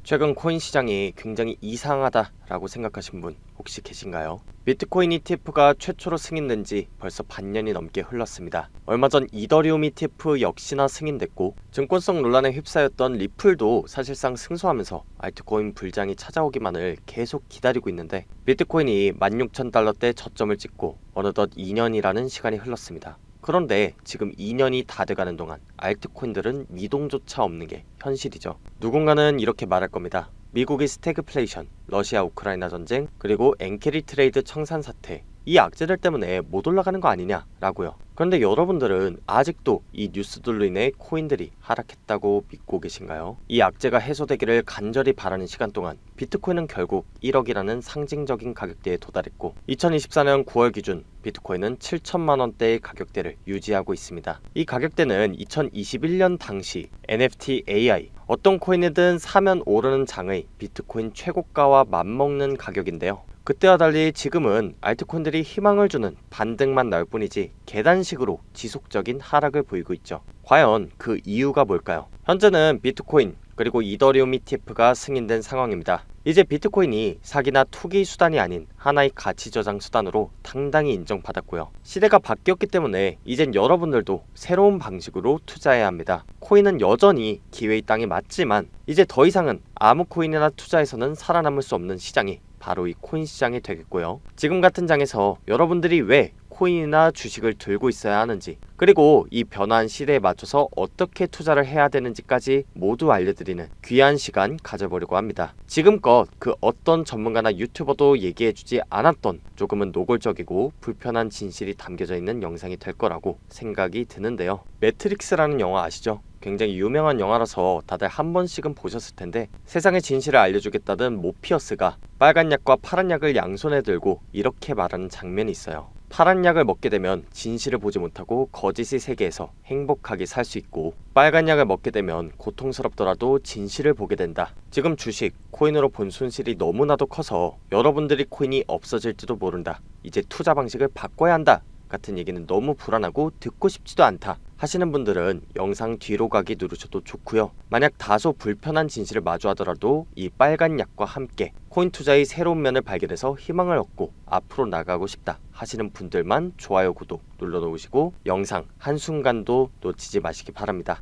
최근 코인 시장이 굉장히 이상하다라고 생각하신 분 혹시 계신가요? 비트코인 ETF가 최초로 승인된 지 벌써 반년이 넘게 흘렀습니다. 얼마 전 이더리움 ETF 역시나 승인됐고, 증권성 논란에 휩싸였던 리플도 사실상 승소하면서 알트코인 불장이 찾아오기만을 계속 기다리고 있는데, 비트코인이 16,000달러대 저점을 찍고 어느덧 2년이라는 시간이 흘렀습니다. 그런데 지금 2년이 다 돼가는 동안 알트코인들은 미동조차 없는 게 현실이죠. 누군가는 이렇게 말할 겁니다. 미국이 스태그플레이션, 러시아 우크라이나 전쟁, 그리고 엔캐리 트레이드 청산 사태, 이 악재들 때문에 못 올라가는 거 아니냐 라고요. 그런데 여러분들은 아직도 이 뉴스들로 인해 코인들이 하락했다고 믿고 계신가요? 이 악재가 해소되기를 간절히 바라는 시간 동안 비트코인은 결국 1억이라는 상징적인 가격대에 도달했고, 2024년 9월 기준 비트코인은 7천만원대의 가격대를 유지하고 있습니다. 이 가격대는 2021년 당시 NFT AI, 어떤 코인이든 사면 오르는 장의 비트코인 최고가와 맞먹는 가격인데요. 그때와 달리 지금은 알트코인들이 희망을 주는 반등만 나올 뿐이지 계단식으로 지속적인 하락을 보이고 있죠. 과연 그 이유가 뭘까요? 현재는 비트코인 그리고 이더리움 ETF가 승인된 상황입니다. 이제 비트코인이 사기나 투기 수단이 아닌 하나의 가치 저장 수단으로 당당히 인정받았고요. 시대가 바뀌었기 때문에 이젠 여러분들도 새로운 방식으로 투자해야 합니다. 코인은 여전히 기회의 땅이 맞지만 이제 더 이상은 아무 코인이나 투자해서는 살아남을 수 없는 시장이 바로 이 코인 시장이 되겠고요. 지금 같은 장에서 여러분들이 왜 코인이나 주식을 들고 있어야 하는지, 그리고 이 변화한 시대에 맞춰서 어떻게 투자를 해야 되는지까지 모두 알려드리는 귀한 시간 가져보려고 합니다. 지금껏 그 어떤 전문가나 유튜버도 얘기해주지 않았던 조금은 노골적이고 불편한 진실이 담겨져 있는 영상이 될 거라고 생각이 드는데요. 매트릭스라는 영화 아시죠? 굉장히 유명한 영화라서 다들 한 번씩은 보셨을 텐데, 세상의 진실을 알려주겠다던 모피어스가 빨간 약과 파란 약을 양손에 들고 이렇게 말하는 장면이 있어요. 파란 약을 먹게 되면 진실을 보지 못하고 거짓의 세계에서 행복하게 살 수 있고, 빨간 약을 먹게 되면 고통스럽더라도 진실을 보게 된다. 지금 주식, 코인으로 본 손실이 너무나도 커서 여러분들이 코인이 없어질지도 모른다. 이제 투자 방식을 바꿔야 한다 같은 얘기는 너무 불안하고 듣고 싶지도 않다 하시는 분들은 영상 뒤로 가기 누르셔도 좋고요. 만약 다소 불편한 진실을 마주하더라도 이 빨간 약과 함께 코인 투자의 새로운 면을 발견해서 희망을 얻고 앞으로 나가고 싶다 하시는 분들만 좋아요, 구독 눌러놓으시고 영상 한순간도 놓치지 마시기 바랍니다.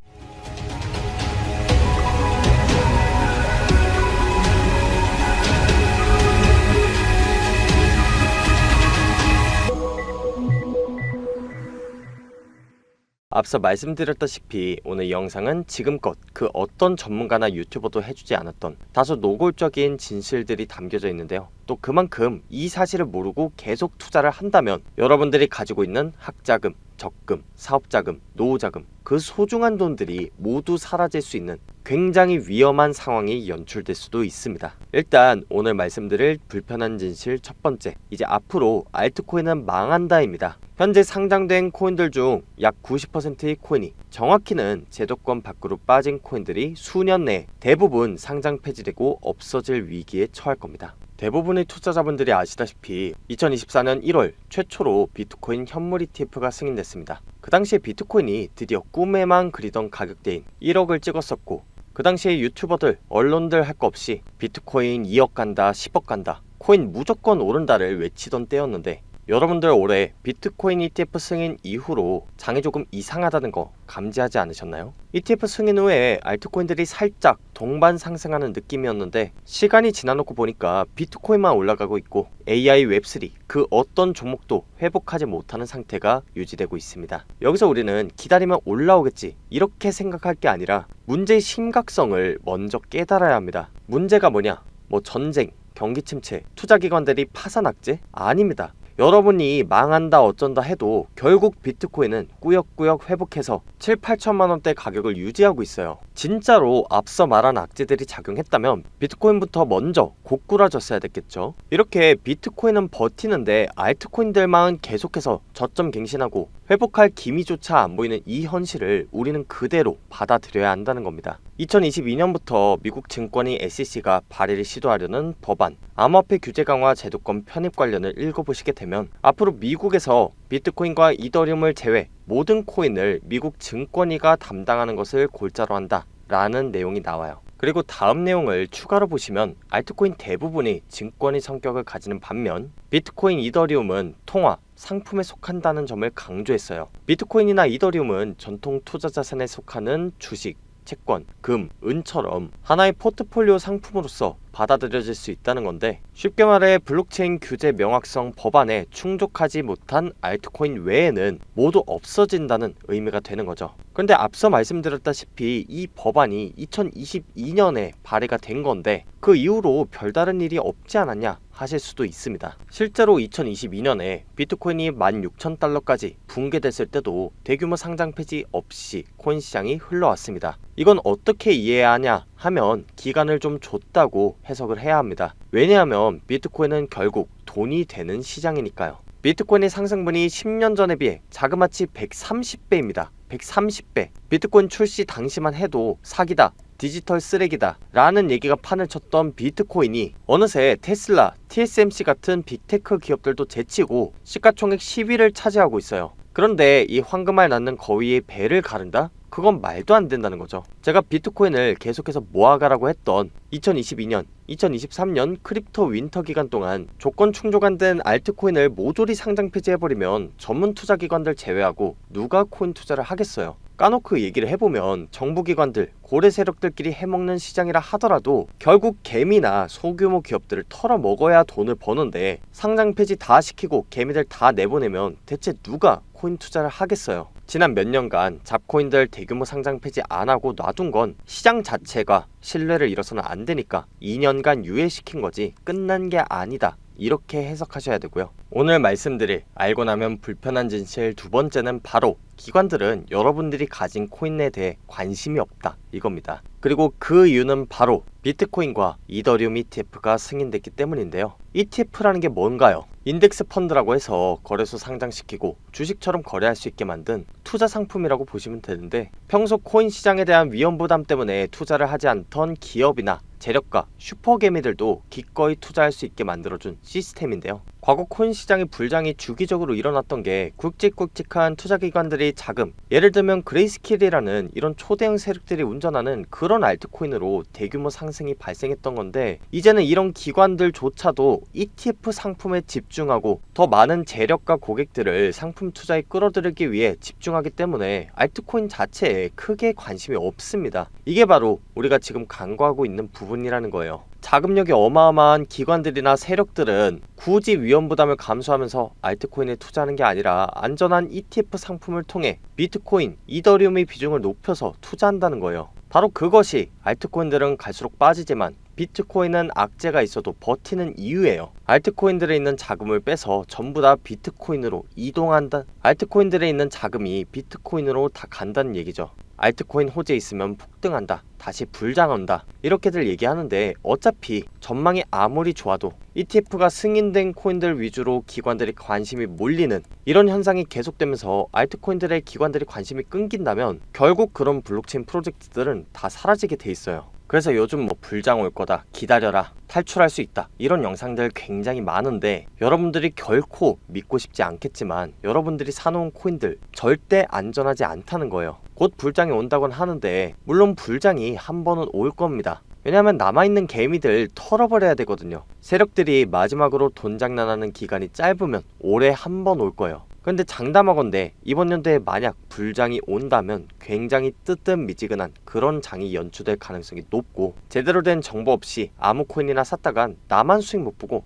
앞서 말씀드렸다시피 오늘 영상은 지금껏 그 어떤 전문가나 유튜버도 해주지 않았던 다소 노골적인 진실들이 담겨져 있는데요. 또 그만큼 이 사실을 모르고 계속 투자를 한다면 여러분들이 가지고 있는 학자금, 적금, 사업자금, 노후자금, 그 소중한 돈들이 모두 사라질 수 있는 굉장히 위험한 상황이 연출될 수도 있습니다. 일단 오늘 말씀드릴 불편한 진실 첫 번째, 이제 앞으로 알트코인은 망한다입니다. 현재 상장된 코인들 중 약 90%의 코인이, 정확히는 제도권 밖으로 빠진 코인들이 수년 내에 대부분 상장 폐지되고 없어질 위기에 처할 겁니다. 대부분의 투자자분들이 아시다시피 2024년 1월 최초로 비트코인 현물 ETF가 승인됐습니다. 그 당시에 비트코인이 드디어 꿈에만 그리던 가격대인 1억을 찍었었고, 그 당시에 유튜버들, 언론들 할 거 없이 비트코인 2억 간다, 10억 간다, 코인 무조건 오른다를 외치던 때였는데, 여러분들 올해 비트코인 ETF 승인 이후로 장이 조금 이상하다는 거 감지하지 않으셨나요? ETF 승인 후에 알트코인들이 살짝 동반 상승하는 느낌이었는데, 시간이 지나놓고 보니까 비트코인만 올라가고 있고 AI 웹3 그 어떤 종목도 회복하지 못하는 상태가 유지되고 있습니다. 여기서 우리는 기다리면 올라오겠지 이렇게 생각할 게 아니라 문제의 심각성을 먼저 깨달아야 합니다. 문제가 뭐냐? 전쟁, 경기 침체, 투자기관들이 파산 악재? 아닙니다. 여러분이 망한다 어쩐다 해도 결국 비트코인은 꾸역꾸역 회복해서 7, 8천만원대 가격을 유지하고 있어요. 진짜로 앞서 말한 악재들이 작용했다면 비트코인부터 먼저 고꾸라졌어야 됐겠죠. 이렇게 비트코인은 버티는데 알트코인들만 계속해서 저점 갱신하고 회복할 기미조차 안 보이는 이 현실을 우리는 그대로 받아들여야 한다는 겁니다. 2022년부터 미국 증권위 SEC가 발의를 시도하려는 법안, 암호화폐 규제 강화 제도권 편입 관련을 읽어보시게 되면 앞으로 미국에서 비트코인과 이더리움을 제외 모든 코인을 미국 증권위가 담당하는 것을 골자로 한다 라는 내용이 나와요. 그리고 다음 내용을 추가로 보시면 알트코인 대부분이 증권의 성격을 가지는 반면 비트코인, 이더리움은 통화, 상품에 속한다는 점을 강조했어요. 비트코인이나 이더리움은 전통 투자 자산에 속하는 주식, 채권, 금, 은처럼 하나의 포트폴리오 상품으로서 받아들여질 수 있다는 건데, 쉽게 말해 블록체인 규제 명확성 법안에 충족하지 못한 알트코인 외에는 모두 없어진다는 의미가 되는 거죠. 그런데 앞서 말씀드렸다시피 이 법안이 2022년에 발의가 된 건데 그 이후로 별다른 일이 없지 않았냐 하실 수도 있습니다. 실제로 2022년에 비트코인이 16,000달러까지 붕괴됐을 때도 대규모 상장 폐지 없이 코인 시장이 흘러왔습니다. 이건 어떻게 이해해야 하냐 하면 기간을 좀 줬다고 해석을 해야 합니다. 왜냐하면 비트코인은 결국 돈이 되는 시장이니까요. 비트코인의 상승분이 10년 전에 비해 자그마치 130배입니다. 130배. 비트코인 출시 당시만 해도 사기다, 디지털 쓰레기다 라는 얘기가 판을 쳤던 비트코인이 어느새 테슬라, TSMC 같은 빅테크 기업들도 제치고 시가총액 10위를 차지하고 있어요. 그런데 이 황금알 낳는 거위의 배를 가른다? 그건 말도 안 된다는 거죠. 제가 비트코인을 계속해서 모아가라고 했던 2022년, 2023년 크립토 윈터 기간 동안 조건 충족 안 된 알트코인을 모조리 상장 폐지해버리면 전문 투자 기관들 제외하고 누가 코인 투자를 하겠어요. 까놓고 얘기를 해보면 정부기관들, 고래 세력들끼리 해먹는 시장이라 하더라도 결국 개미나 소규모 기업들을 털어먹어야 돈을 버는데 상장 폐지 다 시키고 개미들 다 내보내면 대체 누가 코인 투자를 하겠어요. 지난 몇 년간 잡코인들 대규모 상장 폐지 안하고 놔둔 건 시장 자체가 신뢰를 잃어서는 안 되니까 2년간 유예시킨 거지 끝난 게 아니다, 이렇게 해석하셔야 되고요. 오늘 말씀드릴 알고 나면 불편한 진실 두 번째는 바로 기관들은 여러분들이 가진 코인에 대해 관심이 없다, 이겁니다. 그리고 그 이유는 바로 비트코인과 이더리움 ETF가 승인됐기 때문인데요. ETF라는 게 뭔가요? 인덱스 펀드라고 해서 거래소 상장시키고 주식처럼 거래할 수 있게 만든 투자 상품이라고 보시면 되는데, 평소 코인 시장에 대한 위험 부담 때문에 투자를 하지 않던 기업이나 재력가, 슈퍼개미들도 기꺼이 투자할 수 있게 만들어준 시스템인데요. 과거 코인 시장의 불장이 주기적으로 일어났던 게 굵직굵직한 투자기관들이 자금, 예를 들면 그레이스킬이라는 이런 초대형 세력들이 운전하는 그런 알트코인으로 대규모 상승이 발생했던 건데, 이제는 이런 기관들조차도 ETF 상품에 집중하고 더 많은 재력가 고객들을 상품 투자에 끌어들이기 위해 집중하기 때문에 알트코인 자체에 크게 관심이 없습니다. 이게 바로 우리가 지금 간과하고 있는 부분이라는 거예요. 자금력이 어마어마한 기관들이나 세력들은 굳이 위험 부담을 감수하면서 알트코인에 투자하는 게 아니라 안전한 ETF 상품을 통해 비트코인, 이더리움의 비중을 높여서 투자한다는 거예요. 바로 그것이 알트코인들은 갈수록 빠지지만 비트코인은 악재가 있어도 버티는 이유예요. 알트코인들에 있는 자금을 빼서 전부 다 비트코인으로 이동한다. 알트코인들에 있는 자금이 비트코인으로 다 간다는 얘기죠. 알트코인 호재 있으면 폭등한다, 다시 불장한다, 이렇게들 얘기하는데 어차피 전망이 아무리 좋아도 ETF가 승인된 코인들 위주로 기관들이 관심이 몰리는 이런 현상이 계속되면서 알트코인들의 기관들이 관심이 끊긴다면 결국 그런 블록체인 프로젝트들은 다 사라지게 돼 있어요. 그래서 요즘 불장 올 거다, 기다려라, 탈출할 수 있다, 이런 영상들 굉장히 많은데 여러분들이 결코 믿고 싶지 않겠지만 여러분들이 사놓은 코인들 절대 안전하지 않다는 거예요. 곧 불장이 온다곤 하는데 물론 불장이 한 번은 올 겁니다. 왜냐하면 남아있는 개미들 털어버려야 되거든요. 세력들이 마지막으로 돈 장난하는 기간이 짧으면 올해 한 번 올 거예요. 근데 장담하건대 이번 연도에 만약 불장이 온다면 굉장히 뜨뜻미지근한 그런 장이 연출될 가능성이 높고, 제대로 된 정보 없이 아무 코인이나 샀다간 나만 수익 못 보고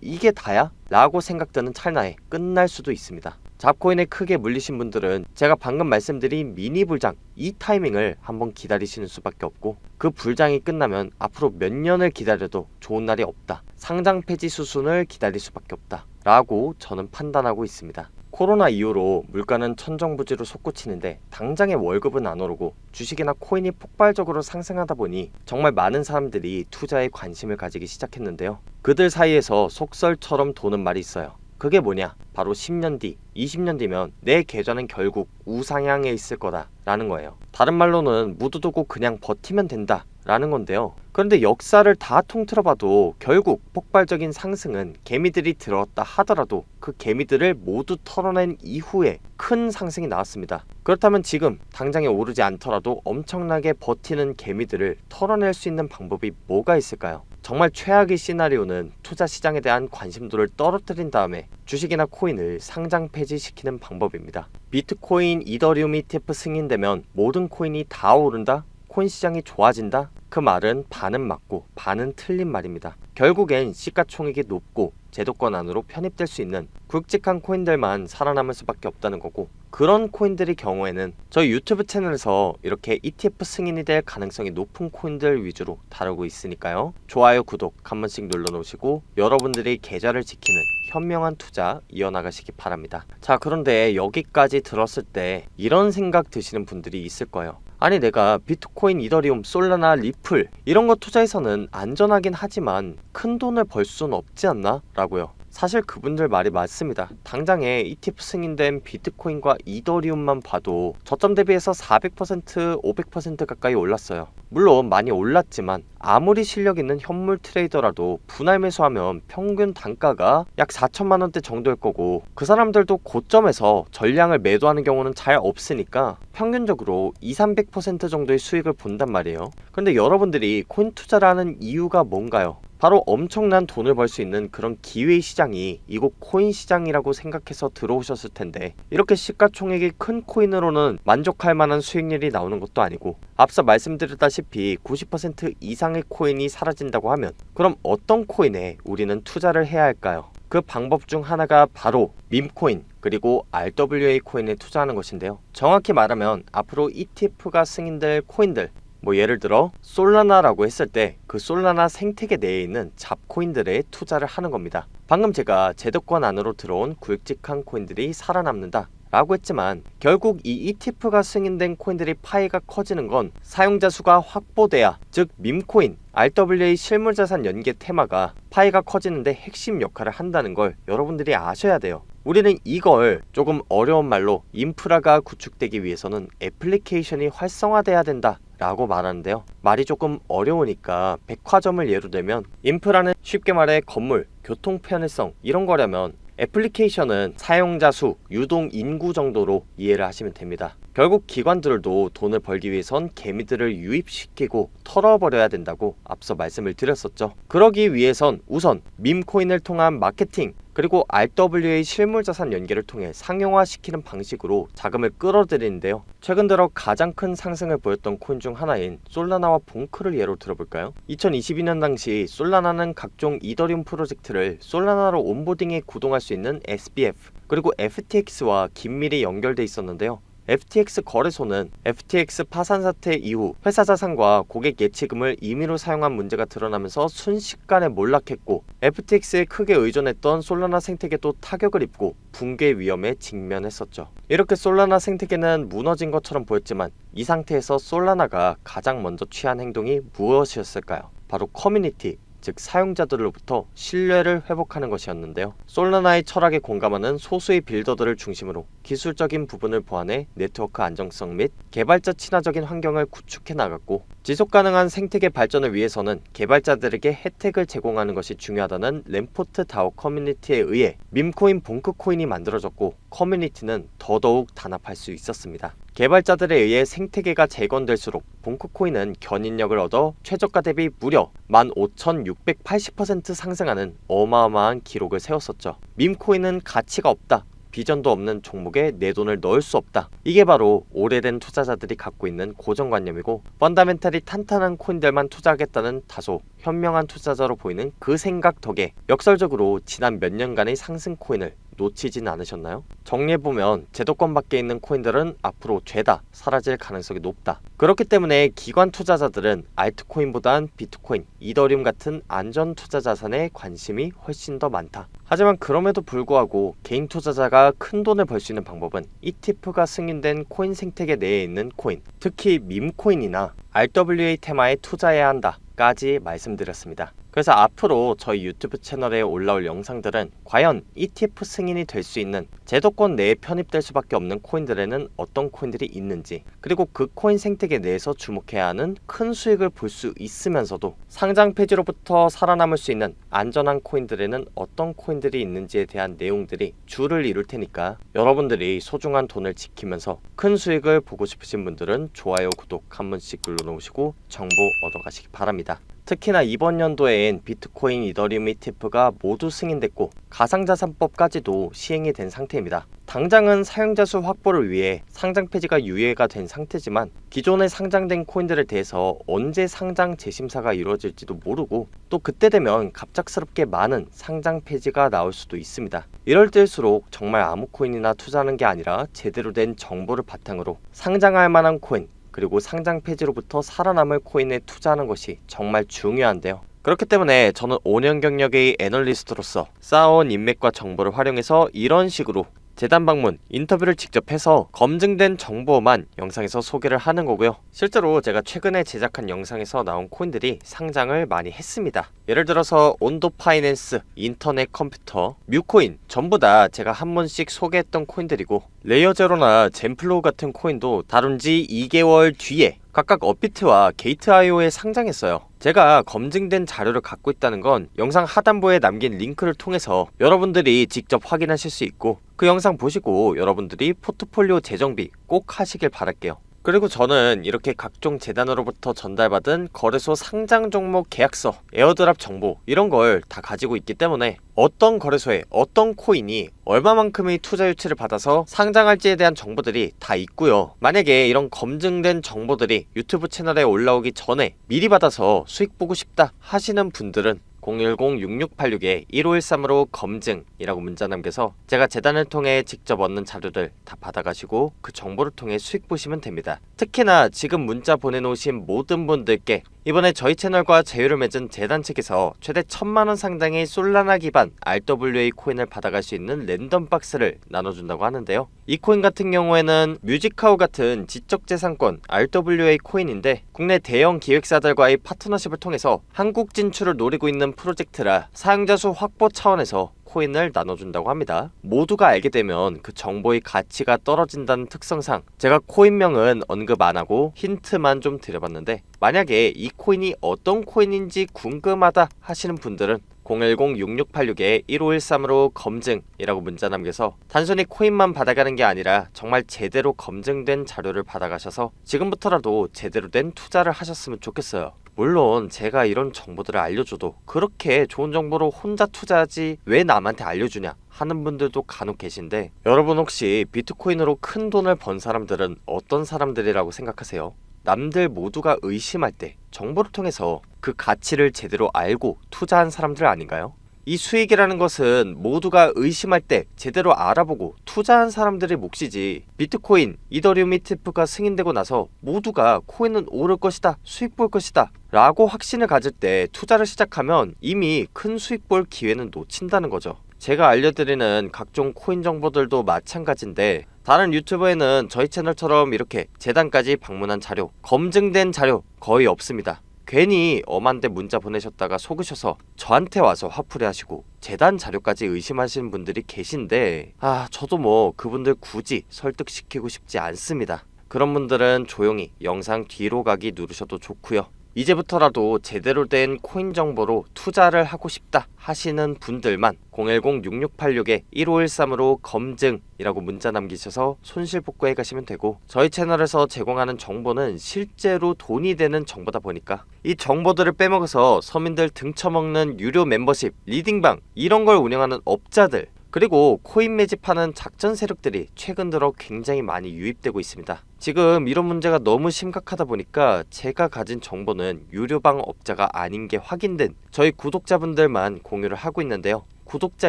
이게 다야? 라고 생각드는 찰나에 끝날 수도 있습니다. 잡코인에 크게 물리신 분들은 제가 방금 말씀드린 미니 불장, 이 타이밍을 한번 기다리시는 수밖에 없고, 그 불장이 끝나면 앞으로 몇 년을 기다려도 좋은 날이 없다, 상장 폐지 수순을 기다릴 수밖에 없다 라고 저는 판단하고 있습니다. 코로나 이후로 물가는 천정부지로 솟구치는데 당장의 월급은 안 오르고 주식이나 코인이 폭발적으로 상승하다 보니 정말 많은 사람들이 투자에 관심을 가지기 시작했는데요. 그들 사이에서 속설처럼 도는 말이 있어요. 그게 뭐냐? 바로 10년 뒤, 20년 뒤면 내 계좌는 결국 우상향에 있을 거다 라는 거예요. 다른 말로는 묻어두고 그냥 버티면 된다 라는 건데요. 그런데 역사를 다 통틀어봐도 결국 폭발적인 상승은 개미들이 들어왔다 하더라도 그 개미들을 모두 털어낸 이후에 큰 상승이 나왔습니다. 그렇다면 지금 당장에 오르지 않더라도 엄청나게 버티는 개미들을 털어낼 수 있는 방법이 뭐가 있을까요? 정말 최악의 시나리오는 투자 시장에 대한 관심도를 떨어뜨린 다음에 주식이나 코인을 상장 폐지시키는 방법입니다. 비트코인, 이더리움 ETF 승인되면 모든 코인이 다 오른다? 코인 시장이 좋아진다? 그 말은 반은 맞고 반은 틀린 말입니다. 결국엔 시가총액이 높고 제도권 안으로 편입될 수 있는 굵직한 코인들만 살아남을 수밖에 없다는 거고, 그런 코인들의 경우에는 저희 유튜브 채널에서 이렇게 ETF 승인이 될 가능성이 높은 코인들 위주로 다루고 있으니까요. 좋아요, 구독 한 번씩 눌러놓으시고 여러분들이 계좌를 지키는 현명한 투자 이어나가시기 바랍니다. 자, 그런데 여기까지 들었을 때 이런 생각 드시는 분들이 있을 거예요. 아니, 내가 비트코인, 이더리움, 솔라나, 리플 이런 거 투자해서는 안전하긴 하지만 큰 돈을 벌 수는 없지 않나? 라고요. 사실 그분들 말이 맞습니다. 당장에 ETF 승인된 비트코인과 이더리움만 봐도 저점 대비해서 400%, 500% 가까이 올랐어요. 물론 많이 올랐지만 아무리 실력 있는 현물 트레이더라도 분할 매수하면 평균 단가가 약 4천만 원대 정도일 거고, 그 사람들도 고점에서 전량을 매도하는 경우는 잘 없으니까 평균적으로 200~300% 정도의 수익을 본단 말이에요. 그런데 여러분들이 코인 투자를 하는 이유가 뭔가요? 바로 엄청난 돈을 벌 수 있는 그런 기회의 시장이 이곳 코인 시장이라고 생각해서 들어오셨을 텐데, 이렇게 시가총액이 큰 코인으로는 만족할 만한 수익률이 나오는 것도 아니고, 앞서 말씀드렸다시피 90% 이상의 코인이 사라진다고 하면 그럼 어떤 코인에 우리는 투자를 해야 할까요? 그 방법 중 하나가 바로 밈코인 그리고 RWA 코인에 투자하는 것인데요. 정확히 말하면 앞으로 ETF가 승인될 코인들, 뭐 예를 들어 솔라나라고 했을 때 그 솔라나 생태계 내에 있는 잡코인들에 투자를 하는 겁니다. 방금 제가 제도권 안으로 들어온 굵직한 코인들이 살아남는다 라고 했지만, 결국 이 ETF가 승인된 코인들이 파이가 커지는 건 사용자 수가 확보돼야, 즉 밈코인, RWA 실물자산 연계 테마가 파이가 커지는데 핵심 역할을 한다는 걸 여러분들이 아셔야 돼요. 우리는 이걸 조금 어려운 말로 인프라가 구축되기 위해서는 애플리케이션이 활성화돼야 된다 라고 말하는데요. 말이 조금 어려우니까 백화점을 예로 들면 인프라는 쉽게 말해 건물, 교통 편의성 이런 거라면 애플리케이션은 사용자 수, 유동 인구 정도로 이해를 하시면 됩니다. 결국 기관들도 돈을 벌기 위해선 개미들을 유입시키고 털어버려야 된다고 앞서 말씀을 드렸었죠. 그러기 위해선 우선 밈코인을 통한 마케팅, 그리고 RWA 실물자산 연계를 통해 상용화시키는 방식으로 자금을 끌어들이는데요. 최근 들어 가장 큰 상승을 보였던 코인 중 하나인 솔라나와 봉크를 예로 들어볼까요? 2022년 당시 솔라나는 각종 이더리움 프로젝트를 솔라나로 온보딩에 구동할 수 있는 SBF, 그리고 FTX와 긴밀히 연결돼 있었는데요. FTX 거래소는 FTX 파산 사태 이후 회사 자산과 고객 예치금을 임의로 사용한 문제가 드러나면서 순식간에 몰락했고, FTX에 크게 의존했던 솔라나 생태계도 타격을 입고 붕괴 위험에 직면했었죠. 이렇게 솔라나 생태계는 무너진 것처럼 보였지만 이 상태에서 솔라나가 가장 먼저 취한 행동이 무엇이었을까요? 바로 커뮤니티, 즉 사용자들로부터 신뢰를 회복하는 것이었는데요. 솔라나의 철학에 공감하는 소수의 빌더들을 중심으로 기술적인 부분을 보완해 네트워크 안정성 및 개발자 친화적인 환경을 구축해 나갔고, 지속가능한 생태계 발전을 위해서는 개발자들에게 혜택을 제공하는 것이 중요하다는 램포트 다오 커뮤니티에 의해 밈코인, 봉크코인이 만들어졌고, 커뮤니티는 더더욱 단합할 수 있었습니다. 개발자들에 의해 생태계가 재건될수록 봉크코인은 견인력을 얻어 최저가 대비 무려 15,680% 상승하는 어마어마한 기록을 세웠었죠. 밈코인은 가치가 없다, 비전도 없는 종목에 내 돈을 넣을 수 없다. 이게 바로 오래된 투자자들이 갖고 있는 고정관념이고, 펀다멘탈이 탄탄한 코인들만 투자하겠다는 다소 현명한 투자자로 보이는 그 생각 덕에 역설적으로 지난 몇 년간의 상승 코인을 놓치진 않으셨나요? 정리해보면 제도권 밖에 있는 코인들은 앞으로 죄다 사라질 가능성이 높다. 그렇기 때문에 기관 투자자들은 알트코인보단 비트코인, 이더리움 같은 안전 투자 자산에 관심이 훨씬 더 많다. 하지만 그럼에도 불구하고 개인 투자자가 큰 돈을 벌 수 있는 방법은 ETF가 승인된 코인 생태계 내에 있는 코인, 특히 밈코인이나 RWA 테마에 투자해야 한다까지 말씀드렸습니다. 그래서 앞으로 저희 유튜브 채널에 올라올 영상들은 과연 ETF 승인이 될 수 있는 제도권 내에 편입될 수밖에 없는 코인들에는 어떤 코인들이 있는지, 그리고 그 코인 생태계 내에서 주목해야 하는 큰 수익을 볼 수 있으면서도 상장 폐지로부터 살아남을 수 있는 안전한 코인들에는 어떤 코인들이 있는지에 대한 내용들이 주를 이룰 테니까 여러분들이 소중한 돈을 지키면서 큰 수익을 보고 싶으신 분들은 좋아요, 구독 한 번씩 눌러놓으시고 정보 얻어가시기 바랍니다. 특히나 이번 연도엔 비트코인, 이더리움 ETF가 모두 승인됐고 가상자산법까지도 시행이 된 상태입니다. 당장은 사용자 수 확보를 위해 상장 폐지가 유예가 된 상태지만 기존에 상장된 코인들에 대해서 언제 상장 재심사가 이루어질지도 모르고 또 그때 되면 갑작스럽게 많은 상장 폐지가 나올 수도 있습니다. 이럴 때일수록 정말 아무 코인이나 투자하는 게 아니라 제대로 된 정보를 바탕으로 상장할 만한 코인, 그리고 상장 폐지로부터 살아남을 코인에 투자하는 것이 정말 중요한데요. 그렇기 때문에 저는 5년 경력의 애널리스트로서 쌓아온 인맥과 정보를 활용해서 이런 식으로 재단 방문, 인터뷰를 직접 해서 검증된 정보만 영상에서 소개를 하는 거고요. 실제로 제가 최근에 제작한 영상에서 나온 코인들이 상장을 많이 했습니다. 예를 들어서 온도 파이낸스, 인터넷 컴퓨터, 뮤코인 전부 다 제가 한 번씩 소개했던 코인들이고 레이어제로나 젠플로우 같은 코인도 다룬 지 2개월 뒤에 각각 업비트와 게이트IO에 상장했어요. 제가 검증된 자료를 갖고 있다는 건 영상 하단부에 남긴 링크를 통해서 여러분들이 직접 확인하실 수 있고 그 영상 보시고 여러분들이 포트폴리오 재정비 꼭 하시길 바랄게요. 그리고 저는 이렇게 각종 재단으로부터 전달받은 거래소 상장 종목 계약서, 에어드랍 정보 이런 걸 다 가지고 있기 때문에 어떤 거래소에 어떤 코인이 얼마만큼의 투자 유치를 받아서 상장할지에 대한 정보들이 다 있고요. 만약에 이런 검증된 정보들이 유튜브 채널에 올라오기 전에 미리 받아서 수익 보고 싶다 하시는 분들은 010-6686-1513으로 검증이라고 문자 남겨서 제가 재단을 통해 직접 얻는 자료들 다 받아가시고 그 정보를 통해 수익 보시면 됩니다. 특히나 지금 문자 보내놓으신 모든 분들께 이번에 저희 채널과 제휴를 맺은 재단 측에서 최대 1000만원 상당의 솔라나 기반 RWA 코인을 받아갈 수 있는 랜덤 박스를 나눠준다고 하는데요. 이 코인 같은 경우에는 뮤직하우 같은 지적재산권 RWA 코인인데 국내 대형 기획사들과의 파트너십을 통해서 한국 진출을 노리고 있는 프로젝트라 사용자 수 확보 차원에서 코인을 나눠준다고 합니다. 모두가 알게 되면 그 정보의 가치가 떨어진다는 특성상 제가 코인명은 언급 안하고 힌트만 좀 드려봤는데 만약에 이 코인이 어떤 코인인지 궁금하다 하시는 분들은 010-6686-1513으로 검증이라고 문자 남겨서 단순히 코인만 받아가는 게 아니라 정말 제대로 검증된 자료를 받아가셔서 지금부터라도 제대로 된 투자를 하셨으면 좋겠어요. 물론 제가 이런 정보들을 알려줘도 그렇게 좋은 정보로 혼자 투자하지 왜 남한테 알려주냐 하는 분들도 간혹 계신데 여러분 혹시 비트코인으로 큰 돈을 번 사람들은 어떤 사람들이라고 생각하세요? 남들 모두가 의심할 때 정보를 통해서 그 가치를 제대로 알고 투자한 사람들 아닌가요? 이 수익이라는 것은 모두가 의심할 때 제대로 알아보고 투자한 사람들의 몫이지 비트코인, 이더리움 ETF가 승인되고 나서 모두가 코인은 오를 것이다, 수익 볼 것이다 라고 확신을 가질 때 투자를 시작하면 이미 큰 수익 볼 기회는 놓친다는 거죠. 제가 알려드리는 각종 코인 정보들도 마찬가지인데 다른 유튜버에는 저희 채널처럼 이렇게 재단까지 방문한 자료, 검증된 자료 거의 없습니다. 괜히 엄한데 문자 보내셨다가 속으셔서 저한테 와서 화풀이 하시고 재단 자료까지 의심하시는 분들이 계신데 저도 뭐 그분들 굳이 설득시키고 싶지 않습니다. 그런 분들은 조용히 영상 뒤로 가기 누르셔도 좋고요. 이제부터라도 제대로 된 코인 정보로 투자를 하고 싶다 하시는 분들만 010-6686-1513으로 검증이라고 문자 남기셔서 손실복구해 가시면 되고 저희 채널에서 제공하는 정보는 실제로 돈이 되는 정보다 보니까 이 정보들을 빼먹어서 서민들 등쳐먹는 유료 멤버십, 리딩방 이런 걸 운영하는 업자들 그리고 코인 매집하는 작전 세력들이 최근 들어 굉장히 많이 유입되고 있습니다. 지금 이런 문제가 너무 심각하다 보니까 제가 가진 정보는 유료방 업자가 아닌 게 확인된 저희 구독자분들만 공유를 하고 있는데요. 구독자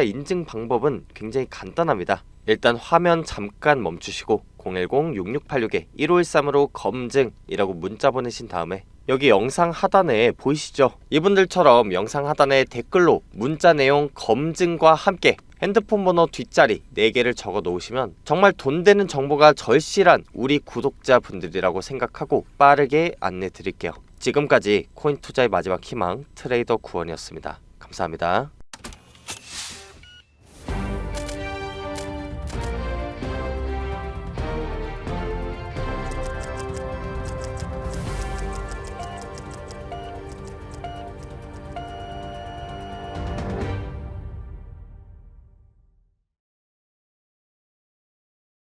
인증 방법은 굉장히 간단합니다. 일단 화면 잠깐 멈추시고 010-6686-1513으로 검증이라고 문자 보내신 다음에 여기 영상 하단에 보이시죠? 이분들처럼 영상 하단에 댓글로 문자 내용 검증과 함께 핸드폰 번호 뒷자리 4개를 적어 놓으시면 정말 돈 되는 정보가 절실한 우리 구독자분들이라고 생각하고 빠르게 안내 드릴게요. 지금까지 코인 투자의 마지막 희망 트레이더 구원이었습니다. 감사합니다.